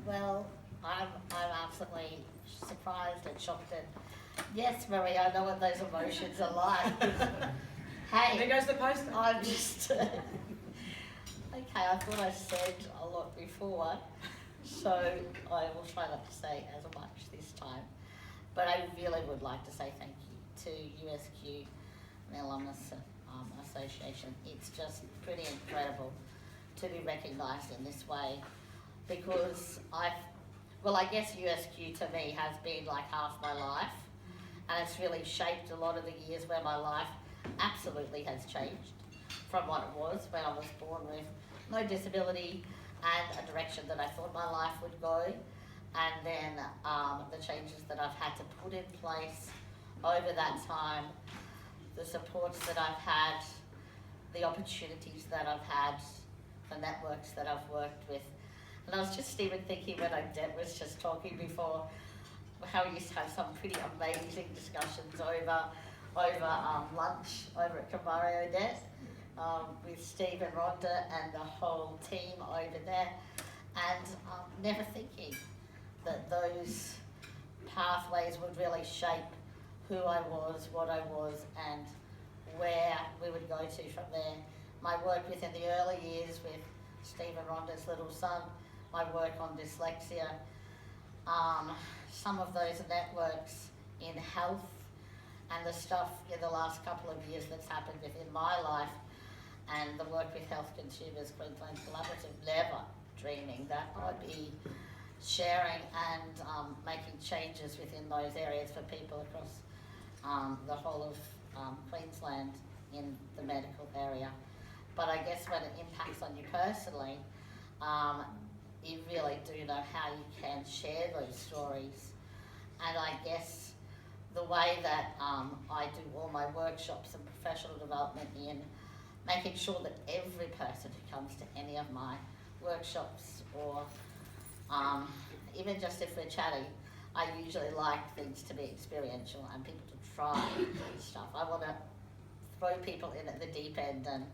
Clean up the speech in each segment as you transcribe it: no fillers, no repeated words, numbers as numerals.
Well, I'm absolutely surprised and shocked and yes, Marie, I know what those emotions are like. Hey, There goes the poster. I'm just okay. I thought I said a lot before, so I will try not to say as much this time. But I really would like to say thank you to USQ and the Alumni Association. It's just pretty incredible to be recognised in this way because I guess USQ to me has been like half my life and it's really shaped a lot of the years where my life absolutely has changed from what it was when I was born with no disability and a direction that I thought my life would go, and then the changes that I've had to put in place over that time, the supports that I've had, the opportunities that I've had, the networks that I've worked with. And I was just even thinking when Deb was just talking before, how we used to have some pretty amazing discussions over lunch over at Kamario Odette with Steve and Rhonda and the whole team over there, and never thinking that those pathways would really shape who I was, what I was, and where we would go to from there. My work within the early years with Steve and Rhonda's little son, my work on dyslexia, some of those networks in health, and the stuff in the last couple of years that's happened within my life, and the work with Health Consumers Queensland Collaborative, never dreaming that I'd be sharing and making changes within those areas for people across the whole of Queensland in the medical area. But I guess when it impacts on you personally, you really do know how you can share those stories. And I guess the way that I do all my workshops and professional development in making sure that every person who comes to any of my workshops or even just if we're chatting, I usually like things to be experiential and people to try stuff. I want to throw people in at the deep end and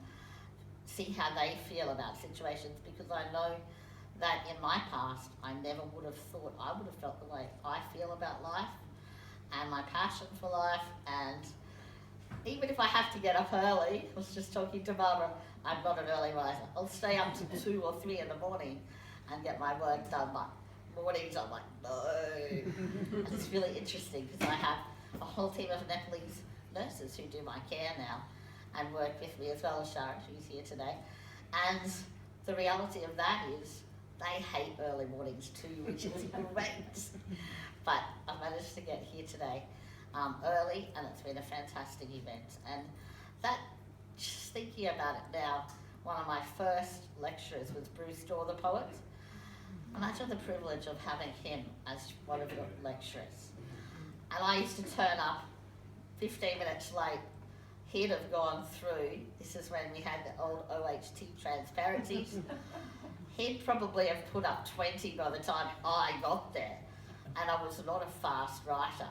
see how they feel about situations, because I know that in my past I never would have thought I would have felt the way I feel about life and my passion for life. And even if I have to get up early, I was just talking to Barbara, I'm not an early riser. I'll stay up to 2 or 3 in the morning and get my work done. But mornings I'm like, no. And it's really interesting because I have a whole team of Nepalese nurses who do my care now and work with me, as well as Sharon, who's here today. And the reality of that is they hate early mornings too, which is great. But I managed to get here today early, and it's been a fantastic event. And that, just thinking about it now, one of my first lecturers was Bruce Dorr, the poet. Imagine the privilege of having him as one of your lecturers. And I used to turn up 15 minutes late. He'd have gone through, this is when we had the old OHT transparencies, he'd probably have put up 20 by the time I got there. And I was not a fast writer.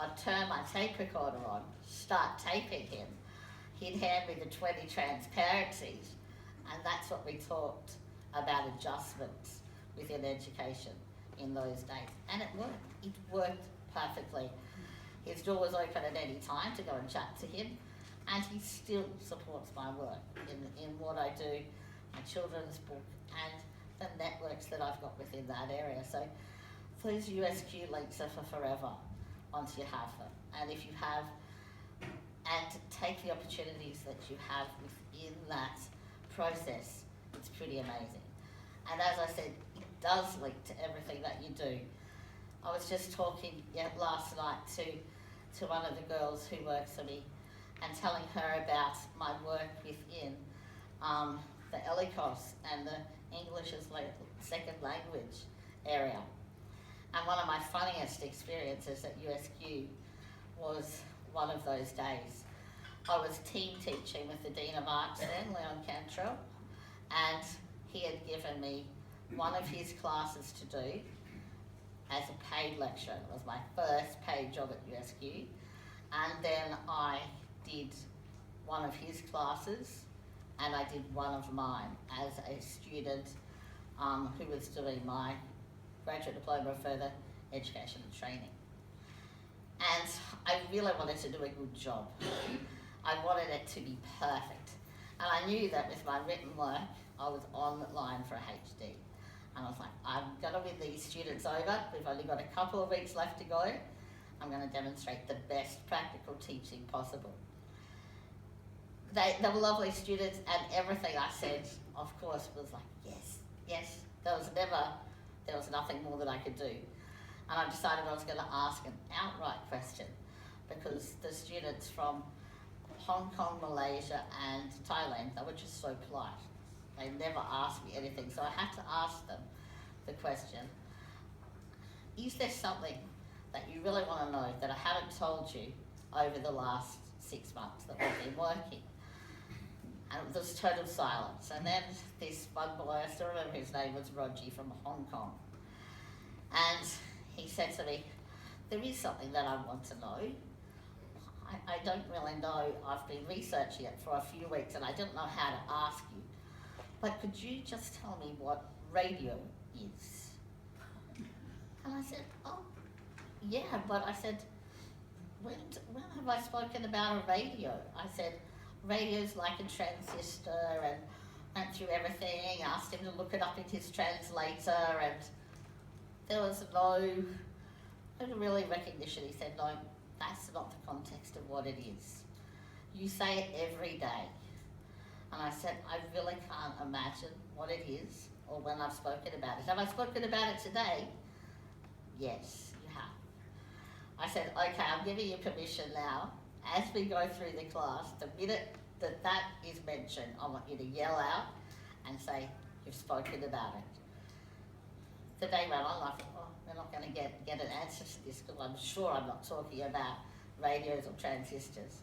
I'd turn my tape recorder on, start taping him. He'd hand me the 20 transparencies, and that's what we talked about adjustments within education in those days. And it worked. It worked perfectly. His door was open at any time to go and chat to him, and he still supports my work in what I do, my children's book, and the networks that I've got within that area. So those USQ links are for forever once you have them. And if you have, and to take the opportunities that you have within that process, it's pretty amazing. And as I said, it does link to everything that you do. I was just talking last night to one of the girls who works for me and telling her about my work within the ELICOS and the English as second language area. And one of my funniest experiences at USQ was one of those days. I was team teaching with the Dean of Arts then, Leon Cantrell, and he had given me one of his classes to do as a paid lecture. It was my first paid job at USQ. And then I did one of his classes and I did one of mine as a student who was doing my graduate diploma of further education and training. And I really wanted to do a good job. I wanted it to be perfect. And I knew that with my written work, I was on line for a PhD. And I was like, I'm going to win these students over. We've only got a couple of weeks left to go. I'm going to demonstrate the best practical teaching possible. They were lovely students, and everything I said, of course, was like, yes, yes. There was nothing more that I could do. And I decided I was going to ask an outright question, because the students from Hong Kong, Malaysia and Thailand, they were just so polite. They never asked me anything, so I had to ask them the question, is there something that you really want to know that I haven't told you over the last 6 months that we've been working? And there was total silence. And then this one boy, I still remember his name was Roger from Hong Kong. And he said to me, there is something that I want to know. I don't really know. I've been researching it for a few weeks and I didn't know how to ask you. But could you just tell me what radio is? And I said, oh, yeah, but I said, when have I spoken about a radio? I said, radio's like a transistor, and went through everything, asked him to look it up in his translator, and there was no really recognition. He said, no, that's not the context of what it is. You say it every day. And I said, I really can't imagine what it is or when I've spoken about it. Have I spoken about it today? Yes, you have. I said, okay, I'm giving you permission now, as we go through the class, the minute that is mentioned, I want you to yell out and say, you've spoken about it. The day went on, I thought, oh, we're not going to get an answer to this because I'm sure I'm not talking about radios or transistors.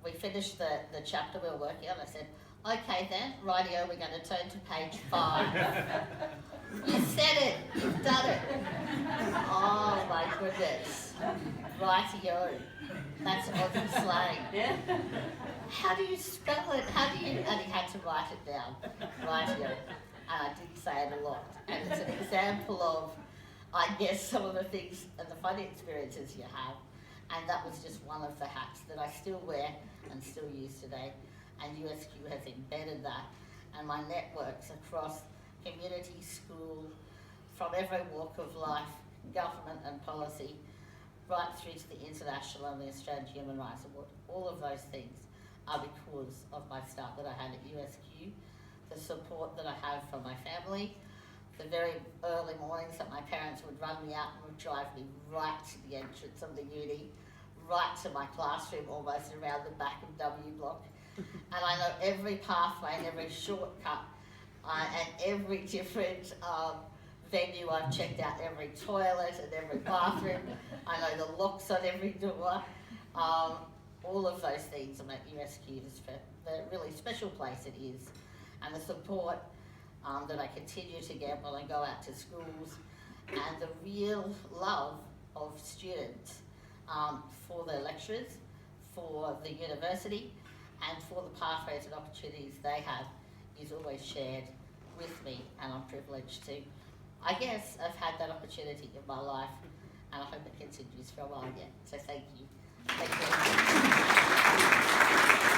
We finished the chapter we were working on. I said, okay then, rightio, we're going to turn to page 5. You said it, you've done it. Oh my goodness. Rightio. That's Aussie slang. Yeah. How do you spell it? And he had to write it down. Rightio. And I did say it a lot. And it's an example of, I guess, some of the things and the funny experiences you have. And that was just one of the hats that I still wear and still use today. And USQ has embedded that. And my networks across community, school, from every walk of life, government and policy, right through to the International and the Australian Human Rights Award. All of those things are because of my start that I had at USQ, the support that I have from my family, the very early mornings that my parents would run me out and would drive me right to the entrance of the uni, right to my classroom, almost around the back of W Block. And I know every pathway and every shortcut and every different venue. I've checked out every toilet and every bathroom. I know the locks on every door. All of those things make USQ the really special place it is. And the support that I continue to get when I go out to schools, and the real love of students for the lecturers, for the university, and for the pathways and opportunities they have is always shared with me, and I'm privileged to, I guess, have had that opportunity in my life, and I hope it continues for a while yet. So thank you. Thank you.